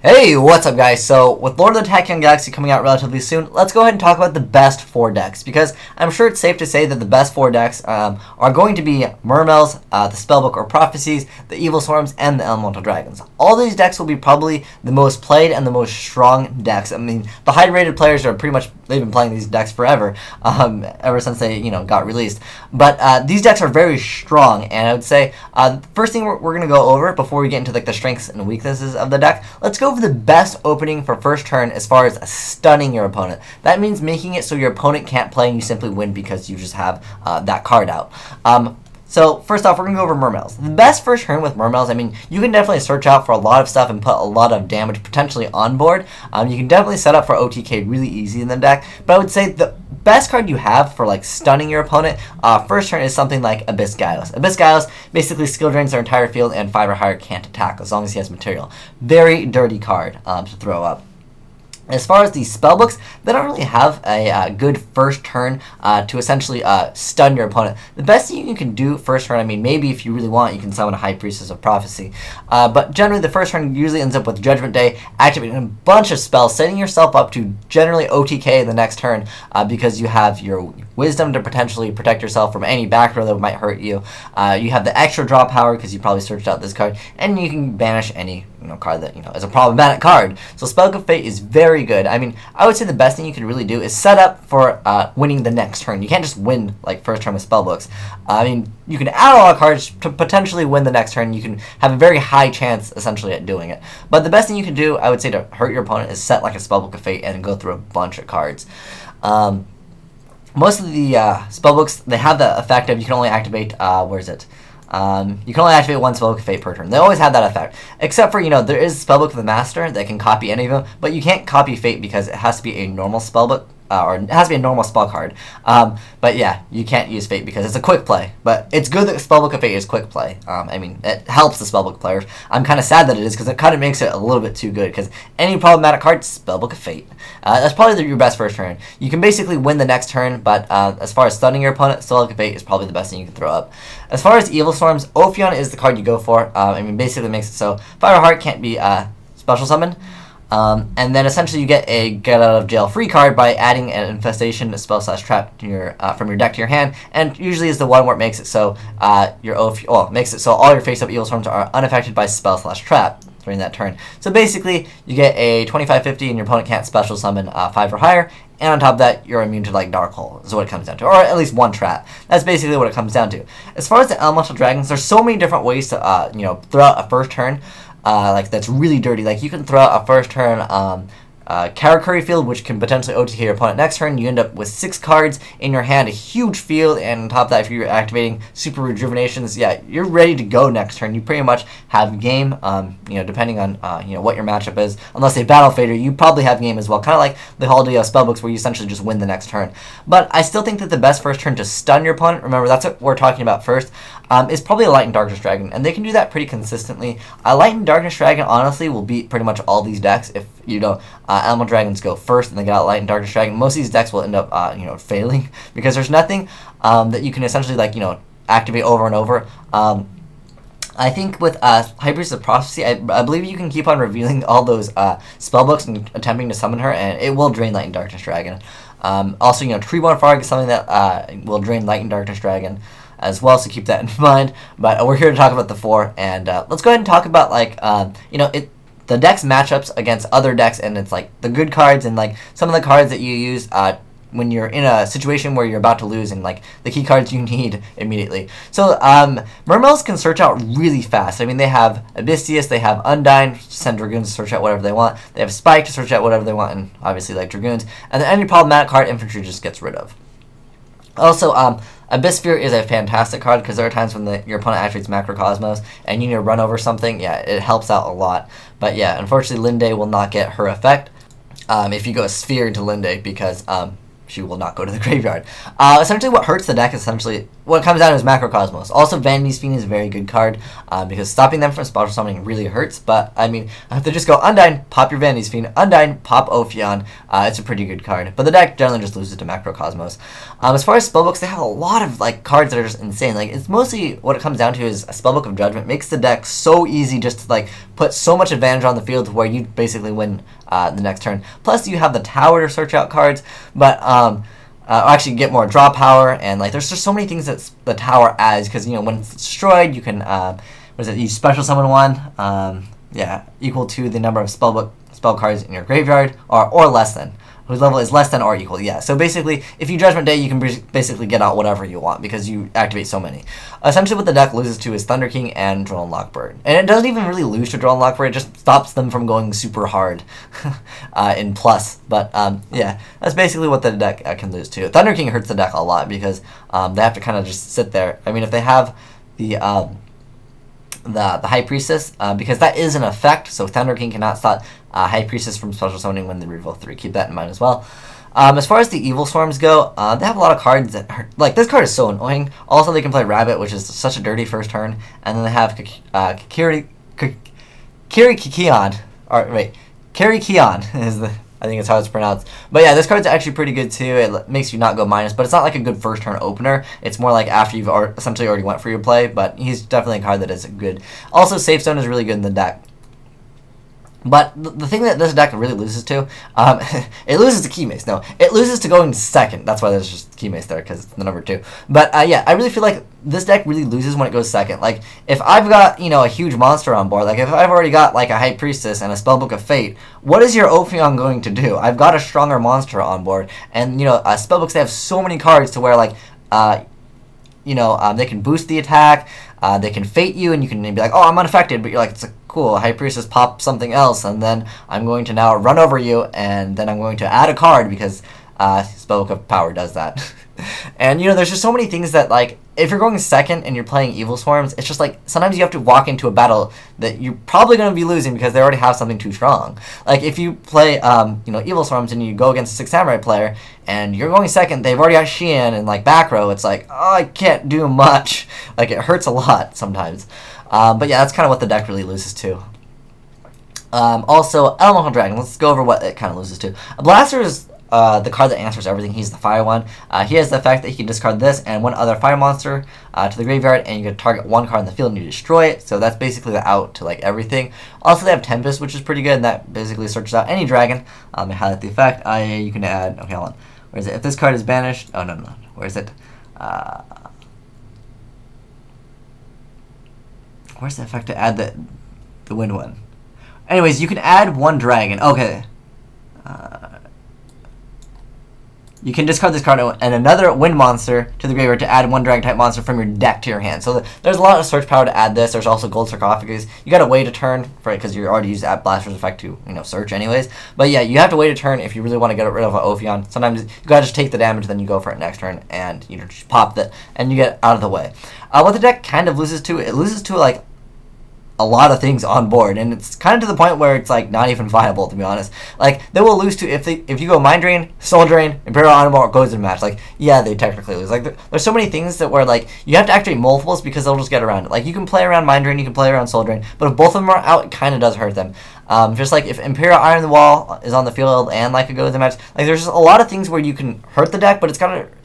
Hey, what's up guys? So, with Lord of the Tachyon Galaxy coming out relatively soon, let's go ahead and talk about the best 4 decks, because I'm sure it's safe to say that the best 4 decks are going to be Mermails, the Spellbook or Prophecies, the Evilswarms, and the Elemental Dragons. All these decks will be probably the most played and the most strong decks. I mean, the high-rated players are pretty much, they've been playing these decks forever, ever since they, got released. But these decks are very strong, and I would say, first thing we're going to go over before we get into like the strengths and weaknesses of the deck, let's go over the best opening for first turn as far as stunning your opponent. That means making it so your opponent can't play and you simply win because you just have that card out. So first off, we're going to go over Mermails. The best first turn with Mermails, I mean, you can definitely search out for a lot of stuff and put a lot of damage potentially on board. You can definitely set up for OTK really easy in the deck, but I would say the best card you have for like stunning your opponent first turn is something like Abyss Gyos. Abyss Gyos basically skill drains their entire field and 5 or higher can't attack as long as he has material. Very dirty card to throw up. As far as the spellbooks, they don't really have a good first turn to essentially stun your opponent. The best thing you can do first turn, I mean, maybe if you really want, you can summon a High Priestess of Prophecy. But generally, the first turn usually ends up with Judgment Day, activating a bunch of spells, setting yourself up to generally OTK the next turn because you have your Wisdom to potentially protect yourself from any back row that might hurt you. You have the extra draw power because you probably searched out this card, and you can banish any card that is a problematic card. So Spellbook of Fate is very good. I mean, I would say the best thing you can really do is set up for winning the next turn. You can't just win like first turn with Spellbooks. I mean, you can add a lot of cards to potentially win the next turn. You can have a very high chance essentially at doing it. But the best thing you can do, I would say, to hurt your opponent is set like a Spellbook of Fate and go through a bunch of cards. Most of the spellbooks, they have the effect of you can only activate, you can only activate one Spellbook of Fate per turn. They always have that effect. Except for, there is Spellbook of the Master that can copy any of them, but you can't copy Fate because it has to be a normal spellbook, or it has to be a normal spell card. But yeah, you can't use Fate because it's a quick play. But it's good that Spellbook of Fate is quick play. I mean, it helps the Spellbook players. I'm kind of sad that it is because it kind of makes it a little bit too good because any problematic card, Spellbook of Fate. That's probably your best first turn. You can basically win the next turn, but as far as stunning your opponent, Spellbook of Fate is probably the best thing you can throw up. As far as Evilswarms, Ophion is the card you go for. I mean, basically makes it so Fire Heart can't be special summoned. And then essentially you get a get out of jail free card by adding an infestation, a spell / trap to your from your deck to your hand, and usually is the one where it makes it so makes it so all your face-up Evilswarms are unaffected by spell / trap during that turn. So basically you get a 25/50 and your opponent can't special summon 5 or higher, and on top of that you're immune to like Dark Hole is what it comes down to, or at least one trap. That's basically what it comes down to. As far as the Elemental Dragons, there's so many different ways to throw out a first turn. Like that's really dirty. Like you can throw out a first turn Karakuri field, which can potentially OTK your opponent next turn. You end up with 6 cards in your hand, a huge field, and on top of that, if you're activating Super Rejuvenations, yeah, you're ready to go next turn. You pretty much have game, depending on what your matchup is. Unless they Battle Fader, you probably have game as well, kind of like the Holiday of Spellbooks, where you essentially just win the next turn. But I still think that the best first turn to stun your opponent, remember that's what we're talking about first, is probably a Light and Darkness Dragon, and they can do that pretty consistently. A Light and Darkness Dragon, honestly, will beat pretty much all these decks if Elemental Dragons go first and they get out Light and Darkness Dragon. Most of these decks will end up failing because there's nothing that you can essentially activate over and over. I think with High Priestess of Prophecy, I believe you can keep on revealing all those spellbooks and attempting to summon her, and it will drain Light and Darkness Dragon. Also, Treeborn Frog is something that will drain Light and Darkness Dragon as well, so keep that in mind. But we're here to talk about the 4, and let's go ahead and talk about the deck's matchups against other decks, and it's like the good cards and like some of the cards that you use when you're in a situation where you're about to lose, and like the key cards you need immediately. So Mermails can search out really fast. I mean, they have Abyssius, they have Undyne, send Dragoons to search out whatever they want. They have Spike to search out whatever they want, and obviously like Dragoons. And then any problematic card, Infantry just gets rid of. Also, Abyss Sphere is a fantastic card because there are times when your opponent activates Macrocosmos and you need to run over something. Yeah, it helps out a lot. But yeah, unfortunately, Linde will not get her effect if you go a Sphere into Linde because she will not go to the graveyard. Essentially, what hurts the deck is essentially what comes down to is Macrocosmos. Also, Vanity's Fiend is a very good card because stopping them from special summoning really hurts. But I mean, if they just go Undyne, pop your Vanity's Fiend, Undyne, pop Ophion, it's a pretty good card. But the deck generally just loses to Macrocosmos. As far as spellbooks, they have a lot of like cards that are just insane. Like it's mostly what it comes down to is a Spellbook of Judgment makes the deck so easy just to like put so much advantage on the field to where you basically win the next turn. Plus, you have the Tower to search out cards, but actually get more draw power, and like there's just so many things that the Tower adds, because when it's destroyed you can you special summon one, equal to the number of spell cards in your graveyard, or less than, whose level is less than or equal. So basically if you Judgment Day, you can basically get out whatever you want because you activate so many. Essentially what the deck loses to is Thunder King and Dueling Lockbird, and it doesn't even really lose to Dueling Lockbird, it just stops them from going super hard in plus. But that's basically what the deck can lose to. Thunder King hurts the deck a lot because they have to kind of just sit there. I mean, if they have the High Priestess, because that is an effect, so Thunder King cannot stop High Priestess from special summoning when they reveal 3. Keep that in mind as well. As far as the Evilswarms go, they have a lot of cards that hurt. Like, this card is so annoying. Also, they can play Rabbit, which is such a dirty first turn. And then they have Kiri-Kion. is the... I think it's how it's pronounced. But yeah, this card's actually pretty good too. It makes you not go minus, but it's not like a good first turn opener. It's more like after you've essentially already went for your play, but he's definitely a card that is good. Also, Safe Zone is really good in the deck. But the thing that this deck really loses to, it loses to Keymace. No, it loses to going second. That's why there's just Keymace there, because it's the number 2. But yeah, I really feel like this deck really loses when it goes second. Like, if I've got, a huge monster on board, like if I've already got like a High Priestess and a Spellbook of Fate, what is your Ophion going to do? I've got a stronger monster on board, and Spellbooks, they have so many cards to where like, they can boost the attack, they can Fate you, and you can be like, oh, I'm unaffected, but you're like, it's a cool, High Priestess pop something else, and then I'm going to now run over you, and then I'm going to add a card because Spellbook of Power does that. And there's just so many things that, like, if you're going second and you're playing Evilswarms, it's just like sometimes you have to walk into a battle that you're probably going to be losing because they already have something too strong. Like if you play Evilswarms and you go against a 6 Samurai player and you're going second, they've already got Xian and like back row, it's like, oh, I can't do much. Like it hurts a lot sometimes. But yeah, that's kind of what the deck really loses to. Also, Elemental Dragon. Let's go over what it kind of loses to. Blaster is the card that answers everything. He's the fire one. He has the effect that he can discard this and one other fire monster to the graveyard, and you can target one card in the field and you destroy it. So that's basically the out to like everything. Also, they have Tempest, which is pretty good, and that basically searches out any dragon. I highlight the effect. You can add. Okay, hold on. Where is it? If this card is banished. Oh no. Where is it? Where's the effect to add the wind one? Anyways, you can add one dragon. Okay. You can discard this card and another wind monster to the graveyard to add one dragon type monster from your deck to your hand. So there's a lot of search power to add this. There's also gold sarcophagus. You gotta wait a turn for it because you already used that Blaster's effect to search anyways. But yeah, you have to wait a turn if you really want to get rid of an Ophion. Sometimes you gotta just take the damage, then you go for it next turn and just pop that and you get out of the way. What the deck kind of loses to, it loses to like a lot of things on board, and it's kind of to the point where it's like not even viable, to be honest. Like they will lose to if you go Mind Drain, Soul Drain, Imperial Animal, goes in match. Like yeah, they technically lose. Like there's so many things that where like you have to activate multiples because they'll just get around it. Like you can play around Mind Drain, you can play around Soul Drain, but if both of them are out, it kind of does hurt them. Just like if Imperial Iron the Wall is on the field and like it goes in match, like there's just a lot of things where you can hurt the deck, but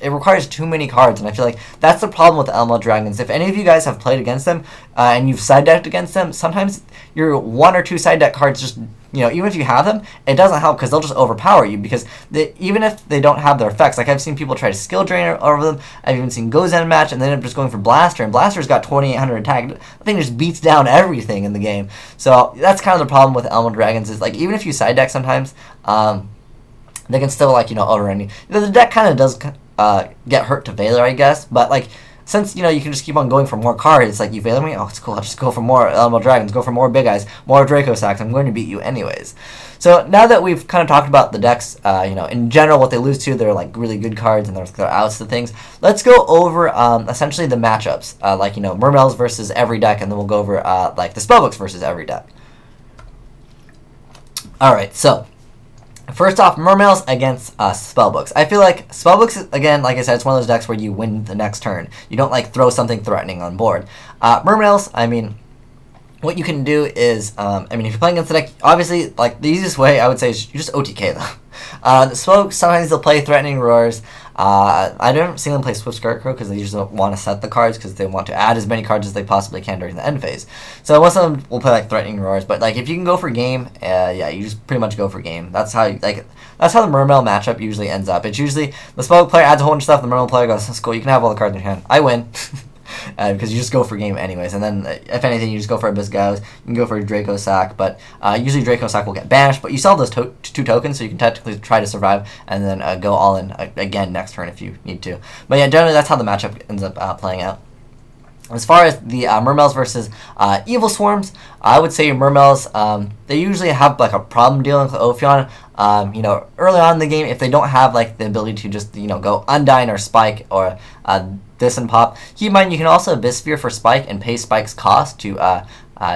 it requires too many cards, and I feel like that's the problem with the Elemental Dragons. If any of you guys have played against them and you've side decked against them, sometimes your 1 or 2 side deck cards just even if you have them, it doesn't help because they'll just overpower you because even if they don't have their effects, like I've seen people try to skill drain over them. I've even seen Gozen match and then end up just going for Blaster, and Blaster's got 2800 attack. The thing just beats down everything in the game. So that's kind of the problem with Elemental Dragons is like even if you side deck sometimes, they can still like overrun you. The deck kind of does get hurt to Valor, I guess, but like since you can just keep on going for more cards, it's like you Valor me, oh it's cool, I'll just go for more Elemental Dragons, go for more Big Eyes, more Draco Sacks, I'm going to beat you anyways. So now that we've kind of talked about the decks, in general what they lose to, they're like really good cards and they're outs to things. Let's go over essentially the matchups, like Mermails versus every deck, and then we'll go over like the Spellbooks versus every deck. Alright, so First off, Mermails against Spellbooks. I feel like Spellbooks, again, like I said, it's one of those decks where you win the next turn. You don't like throw something threatening on board. Mermails, I mean, what you can do is, I mean, if you're playing against the deck, obviously, like, the easiest way I would say is you just OTK them. The Spellbooks, sometimes they'll play Threatening Roars. I don't see them play Swift Scarecrow because they usually don't want to set the cards because they want to add as many cards as they possibly can during the end phase. So most of them will play like Threatening Roars, but like if you can go for game, yeah, you just pretty much go for game. That's how that's how the Mermail matchup usually ends up. It's usually the Spellbook player adds a whole bunch of stuff, the Mermail player goes, "That's cool, you can have all the cards in your hand. I win." Because you just go for game anyways, and then if anything, you just go for Abyss Gauss, you can go for a Draco Sack, but usually Draco Sack will get banished, but you still have those 2 tokens, so you can technically try to survive, and then go all in again next turn if you need to. But yeah, generally that's how the matchup ends up playing out. As far as the Mermails versus Evilswarms, I would say Mermails, they usually have like a problem dealing with Ophion. You know, early on in the game, if they don't have like the ability to just, you know, go Undyne or Spike or this and pop, keep in mind you can also Abyss Sphere for Spike and pay Spike's cost to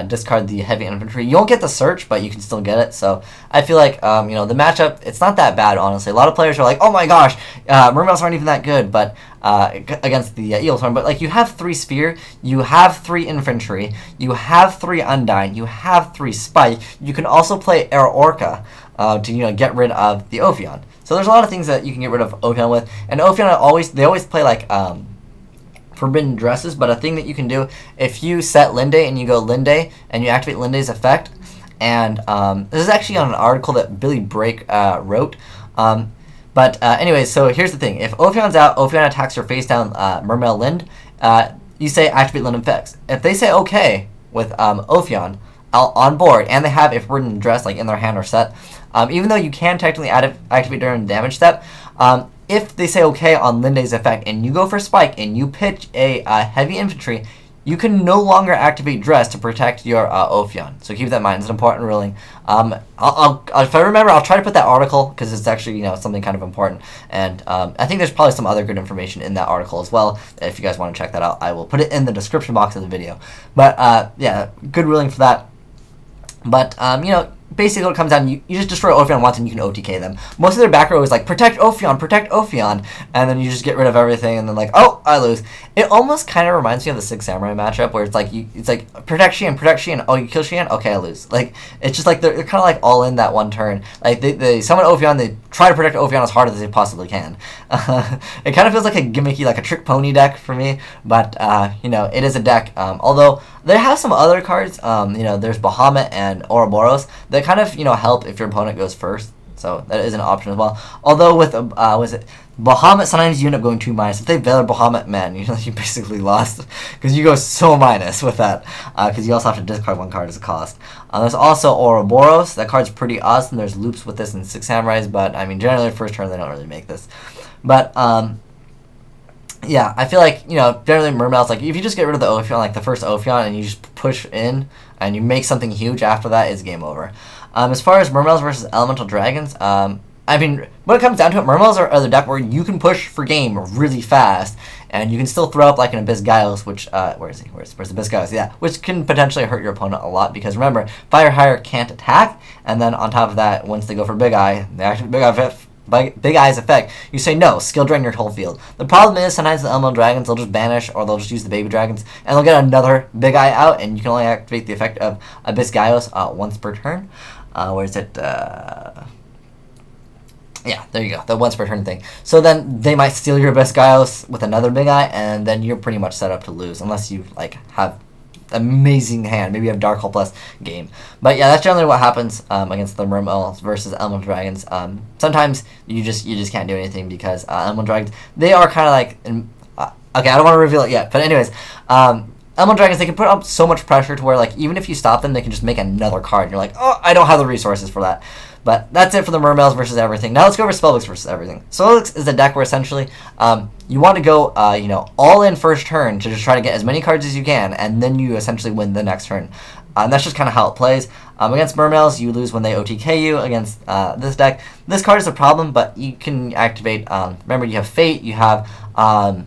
discard the heavy infantry. You won't get the search, but you can still get it. So I feel like, you know, the matchup, it's not that bad, honestly. A lot of players are like, oh my gosh, Mermails aren't even that good, but against the Evilswarm. But like, you have 3 Sphere, you have 3 infantry, you have 3 Undyne, you have 3 Spike. You can also play Air Orca to, you know, get rid of the Ophion. So there's a lot of things that you can get rid of Ophion with. And Ophion they always play like Forbidden Dresses, but a thing that you can do, if you set Linde and you go Linde and you activate Linde's effect, and this is actually on an article that Billy Brake wrote, but anyways, so here's the thing. If Ophion's out, Ophion attacks your face down Mermail Lind, you say activate Lind effects. If they say okay with Ophion on board, and they have a Forbidden Dress like in their hand or set, even though you can technically activate during the damage step, if they say okay on Linde's effect and you go for Spike and you pitch a heavy infantry, you can no longer activate Dress to protect your Ophion. So keep that in mind. It's an important ruling. If I remember, I'll try to put that article because it's actually, you know, something kind of important. And I think there's probably some other good information in that article as well. If you guys want to check that out, I will put it in the description box of the video. But yeah, good ruling for that. But you know, basically what it comes down, you just destroy Ophion once and you can OTK them. Most of their back row is like, protect Ophion, and then you just get rid of everything, and then like, oh, I lose. It almost kind of reminds me of the 6 Samurai matchup, where it's like, protect Xian, oh, you kill Xian, okay, I lose. Like, it's just like, they're kind of like all in that one turn. Like, they summon Ophion, they try to protect Ophion as hard as they possibly can. It kind of feels like a gimmicky, like a trick pony deck for me, but, you know, it is a deck, although they have some other cards, you know, there's Bahamut and Ouroboros, that kind of, you know, help if your opponent goes first. So that is an option as well. Although with was it Bahamut, sometimes you end up going 2-. If they Valor Bahamut, man, you know, you basically lost because you go so minus with that. Because you also have to discard 1 card as a cost. There's also Ouroboros. That card's pretty awesome. There's loops with this in 6 Samurais, but I mean, generally first turn they don't really make this. But yeah, I feel like, you know, generally Mermails, like, if you just get rid of the Ophion, like the first Ophion, and you just push in, and you make something huge after that, it's game over. As far as Mermails versus Elemental Dragons, I mean, when it comes down to it, Mermails are the deck where you can push for game really fast, and you can still throw up like an Abyss Gaius, which, where is he? Where's Abyss Gaius? Yeah, which can potentially hurt your opponent a lot, because remember, Fire Hire can't attack, and then on top of that, once they go for Big Eye, they activate Big Eye's effect, you say no, skill drain your whole field. The problem is sometimes the Elemental Dragons, they'll just banish, or they'll just use the Baby Dragons, and they'll get another Big Eye out, and you can only activate the effect of Abyss Gaius once per turn. Where is it? Yeah, there you go, the once per turn thing. So then they might steal your Abyss Gaius with another Big Eye, and then you're pretty much set up to lose, unless you like have amazing hand. Maybe you have Dark Hole plus game. But yeah, that's generally what happens against the Mermails versus Elemental Dragons. Sometimes you just can't do anything because Elemental Dragons, they are kind of like okay, I don't want to reveal it yet, but anyways, Elemental Dragons, they can put up so much pressure to where, like, even if you stop them, they can just make another card, and you're like, oh, I don't have the resources for that. But that's it for the Mermails versus everything. Now let's go over Spellbooks versus everything. Spellbooks is a deck where essentially you want to go, you know, all in first turn to just try to get as many cards as you can, and then you essentially win the next turn. And that's just kind of how it plays. Against Mermails, you lose when they OTK you. Against this deck, this card is a problem, but you can activate, remember you have Fate, you have,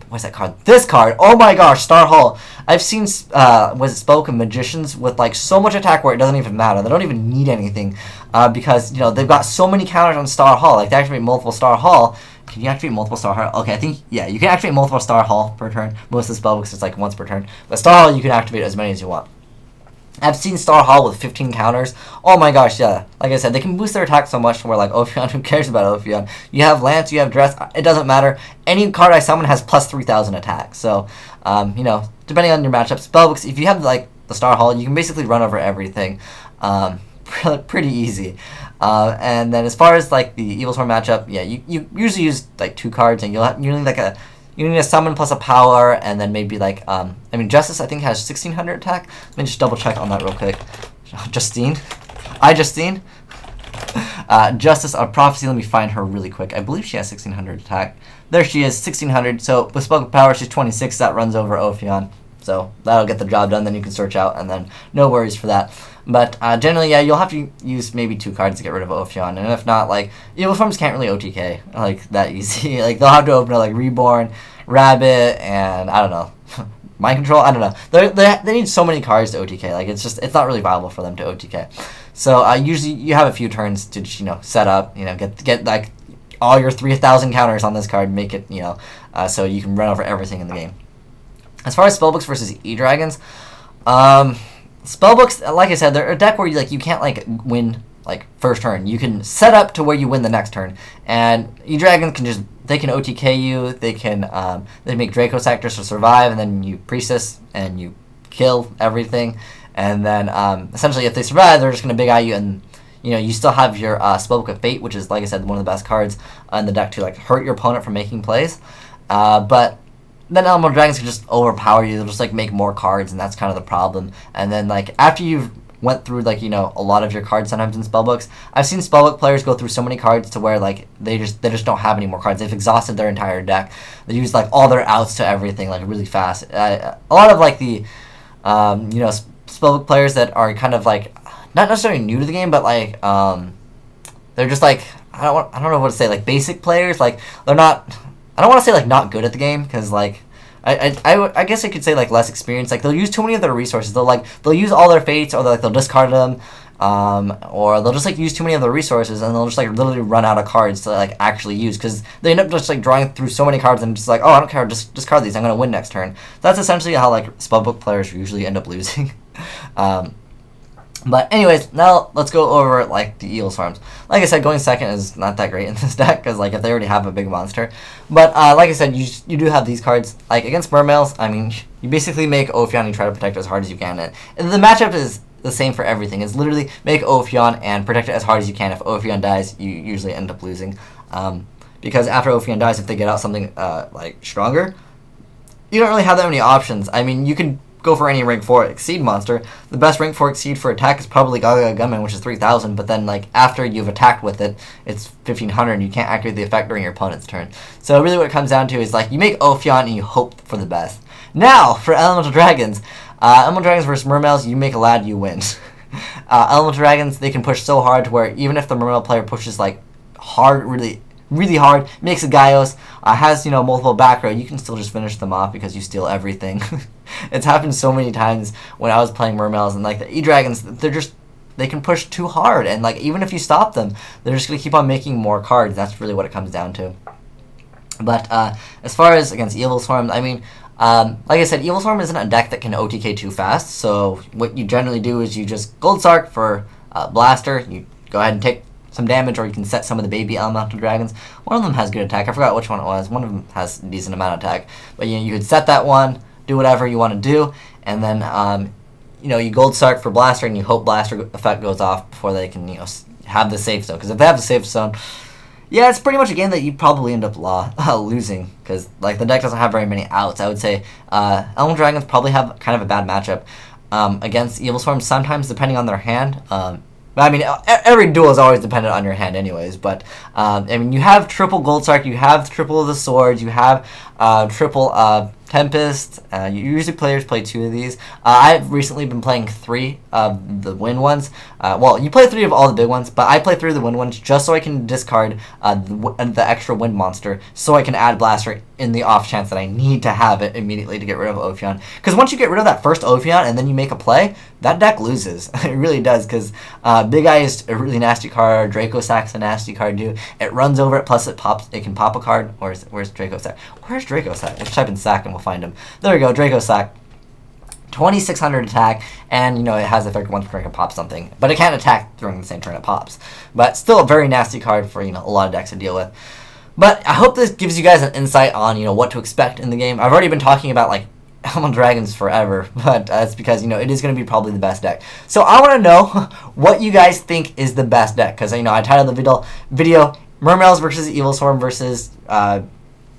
what's that card? This card! Oh my gosh, Star Hall! I've seen, was it Spellbook Magicians with like so much attack where it doesn't even matter. They don't even need anything, because, you know, they've got so many counters on Star Hall. Like, they activate multiple Star Hall. Can you activate multiple Star Hall? Okay, I think, yeah, you can activate multiple Star Hall per turn. Most of the Spellbooks it's like once per turn. But Star Hall, you can activate as many as you want. I've seen Star Hall with 15 counters. Oh my gosh, yeah. Like I said, they can boost their attack so much where, like, Ophion, who cares about Ophion? You have Lance, you have Dress, it doesn't matter. Any card I summon has plus 3,000 attack. So, you know, depending on your matchup, Spellbooks, if you have, like, the Star Hall, you can basically run over everything. Pretty easy. And then as far as, like, the Evilswarm matchup, yeah, you usually use, like, 2 cards, and you need, like, you need a summon plus a power, and then maybe, like, I mean, Justice, I think, has 1,600 attack. Let me just double check on that real quick. Justine? Justice of Prophecy, let me find her really quick. I believe she has 1,600 attack. There she is, 1,600. So, with Spellbook Power, she's 26. That runs over Ophion. So, that'll get the job done. Then you can search out, and then no worries for that. But generally, yeah, you'll have to use maybe 2 cards to get rid of Ophion, and if not, like, Evilswarms can't really OTK, like, that easy. Like, they'll have to open it, like, Reborn, Rabbit, and, I don't know, Mind Control, I don't know. They need so many cards to OTK, like, it's not really viable for them to OTK. So, usually, you have a few turns to just, you know, set up, you know, get like, all your 3,000 counters on this card, make it, you know, so you can run over everything in the game. As far as Spellbooks versus E-Dragons, Spellbooks, like I said, they're a deck where you can't, like, win, like, first turn. You can set up to where you win the next turn. And E-Dragons can just, they can OTK you, they make Draco Sectors to survive, and then you Priestess, and you kill everything. And then, essentially, if they survive, they're just going to Big Eye you, and, you know, you still have your Spellbook of Fate, which is, like I said, one of the best cards in the deck to, like, hurt your opponent from making plays. But then Elemental Dragons can just overpower you. They'll just, like, make more cards, and that's kind of the problem. And then, like, after you've went through, like, you know, a lot of your cards sometimes in Spellbooks, I've seen Spellbook players go through so many cards to where, like, they just don't have any more cards. They've exhausted their entire deck. They use, like, all their outs to everything, like, really fast. A lot of, like, the, you know, Spellbook players that are kind of, like, not necessarily new to the game, but, like, they're just, like, I don't know what to say, like, basic players. Like, they're not, I don't want to say, like, not good at the game, because, like, I guess I could say, like, less experienced. Like, they'll use too many of their resources. They'll use all their fates, or they'll discard them, or they'll just, like, use too many of their resources, and they'll just, like, literally run out of cards to, like, actually use, because they end up just, like, drawing through so many cards and just like, oh, I don't care, just discard these, I'm gonna win next turn. That's essentially how, like, Spellbook players usually end up losing. But anyways, now let's go over, like, the Evilswarms. Like I said, going second is not that great in this deck, because, like, if they already have a big monster. But, like I said, you do have these cards. Like, against Mermails, I mean, you basically make Ophion and you try to protect it as hard as you can. And the matchup is the same for everything. It's literally make Ophion and protect it as hard as you can. If Ophion dies, you usually end up losing. Because after Ophion dies, if they get out something, like, stronger, you don't really have that many options. I mean, you can go for any rank 4 Exceed monster. The best rank 4 Exceed for attack is probably Gaga Gunman, which is 3,000, but then, like, after you've attacked with it, it's 1,500, and you can't activate the effect during your opponent's turn. So really what it comes down to is, like, you make Ophion and you hope for the best. Now, for Elemental Dragons. Elemental Dragons versus Mermails, you make a lad, you win. Elemental Dragons, they can push so hard to where even if the Mermail player pushes, like, hard, really hard, makes a Gaios, has, you know, multiple back row, you can still just finish them off because you steal everything. It's happened so many times when I was playing Mermails, and, like, the E-Dragons, they can push too hard, and, like, even if you stop them, they're just going to keep on making more cards. That's really what it comes down to. But, as far as against Evilswarm, I mean, like I said, Evilswarm isn't a deck that can OTK too fast, so what you generally do is you just Gold Sark for Blaster, you go ahead and take some damage, or you can set some of the baby Elemental Dragons. One of them has good attack. I forgot which one it was. One of them has a decent amount of attack. But, you know, you could set that one, do whatever you want to do, and then, you know, you Gold Sark for Blaster, and you hope Blaster effect goes off before they can, you know, have the safe zone. Because if they have the safe zone, yeah, it's pretty much a game that you probably end up losing. Because, like, the deck doesn't have very many outs. I would say Elemental Dragons probably have kind of a bad matchup against Evilswarm, sometimes depending on their hand. I mean, every duel is always dependent on your hand anyways, but, I mean, you have triple Gold Sark, you have triple of the swords, you have triple Tempest. Usually players play 2 of these. I've recently been playing 3 of the wind ones. Well, you play 3 of all the big ones, but I play 3 of the wind ones just so I can discard the extra wind monster, so I can add Blaster in the off chance that I need to have it immediately to get rid of Ophion. Because once you get rid of that first Ophion and then you make a play, that deck loses. It really does, because Big Eye is a really nasty card. Draco Sack's a nasty card too. It runs over it, plus it can pop a card. Where's Draco Sack? Where's Draco Sack? Let's type in Sack and we'll find him. There we go, Draco Sack. 2600 attack, and you know it has effect once per turn it can pop something, but it can't attack during the same turn it pops. But still a very nasty card for, you know, a lot of decks to deal with. But I hope this gives you guys an insight on, you know, what to expect in the game. I've already been talking about like Emerald Dragons forever, but it's because, you know, it is going to be probably the best deck. So I want to know what you guys think is the best deck, because, you know, I titled the video Mermails versus Evilswarm versus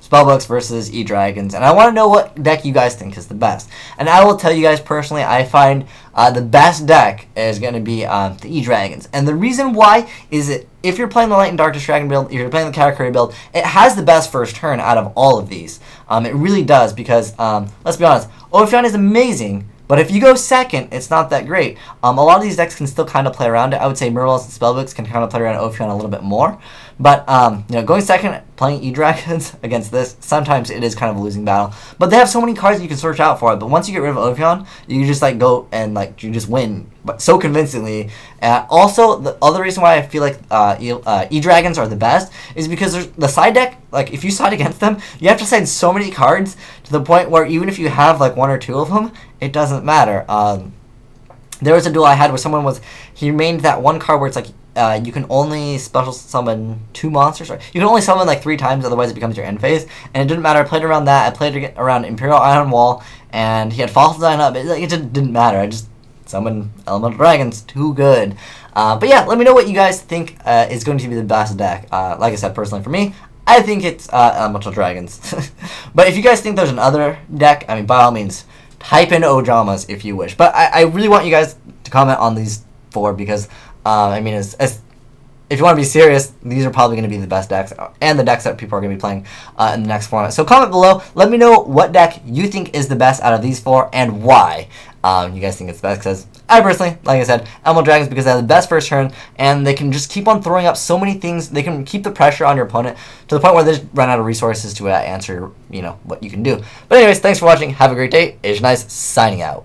Spellbooks versus E-Dragons, and I want to know what deck you guys think is the best. And I will tell you guys personally, I find the best deck is going to be the E-Dragons. And the reason why is that if you're playing the Light and Darkness Dragon build, if you're playing the Katakuri build, it has the best first turn out of all of these. It really does, because, let's be honest, Ophion is amazing, but if you go second, it's not that great. A lot of these decks can still kind of play around it. I would say Mermails and Spellbooks can kind of play around Ophion a little bit more. But, you know, going second, playing E-Dragons against this, sometimes it is kind of a losing battle. But they have so many cards that you can search out for it. But once you get rid of Ophion, you can just, like, go and, like, you just win. But so convincingly. Also, the other reason why I feel like E-Dragons are the best is because there's the side deck, like, if you side against them, you have to side so many cards to the point where even if you have, like, 1 or 2 of them, it doesn't matter. There was a duel I had where he remained that one card where it's like, you can only special summon 2 monsters. You can only summon like 3 times, otherwise it becomes your end phase. And it didn't matter. I played around that. I played around Imperial Iron Wall, and he had Fossil Dine up. It just didn't matter. I just summoned Elemental Dragons. Too good. But yeah, let me know what you guys think is going to be the best deck. Like I said, personally for me, I think it's Elemental Dragons. But if you guys think there's another deck, I mean, by all means, type in Ojamas if you wish. But I really want you guys to comment on these 4, because I mean, if you want to be serious, these are probably going to be the best decks, and the decks that people are going to be playing in the next format. So comment below. Let me know what deck you think is the best out of these 4, and why you guys think it's the best. Because I personally, like I said, Emerald Dragons, because they have the best first turn, and they can just keep on throwing up so many things. They can keep the pressure on your opponent to the point where they just run out of resources to answer, you know, what you can do. But anyways, thanks for watching. Have a great day. It's nice signing out.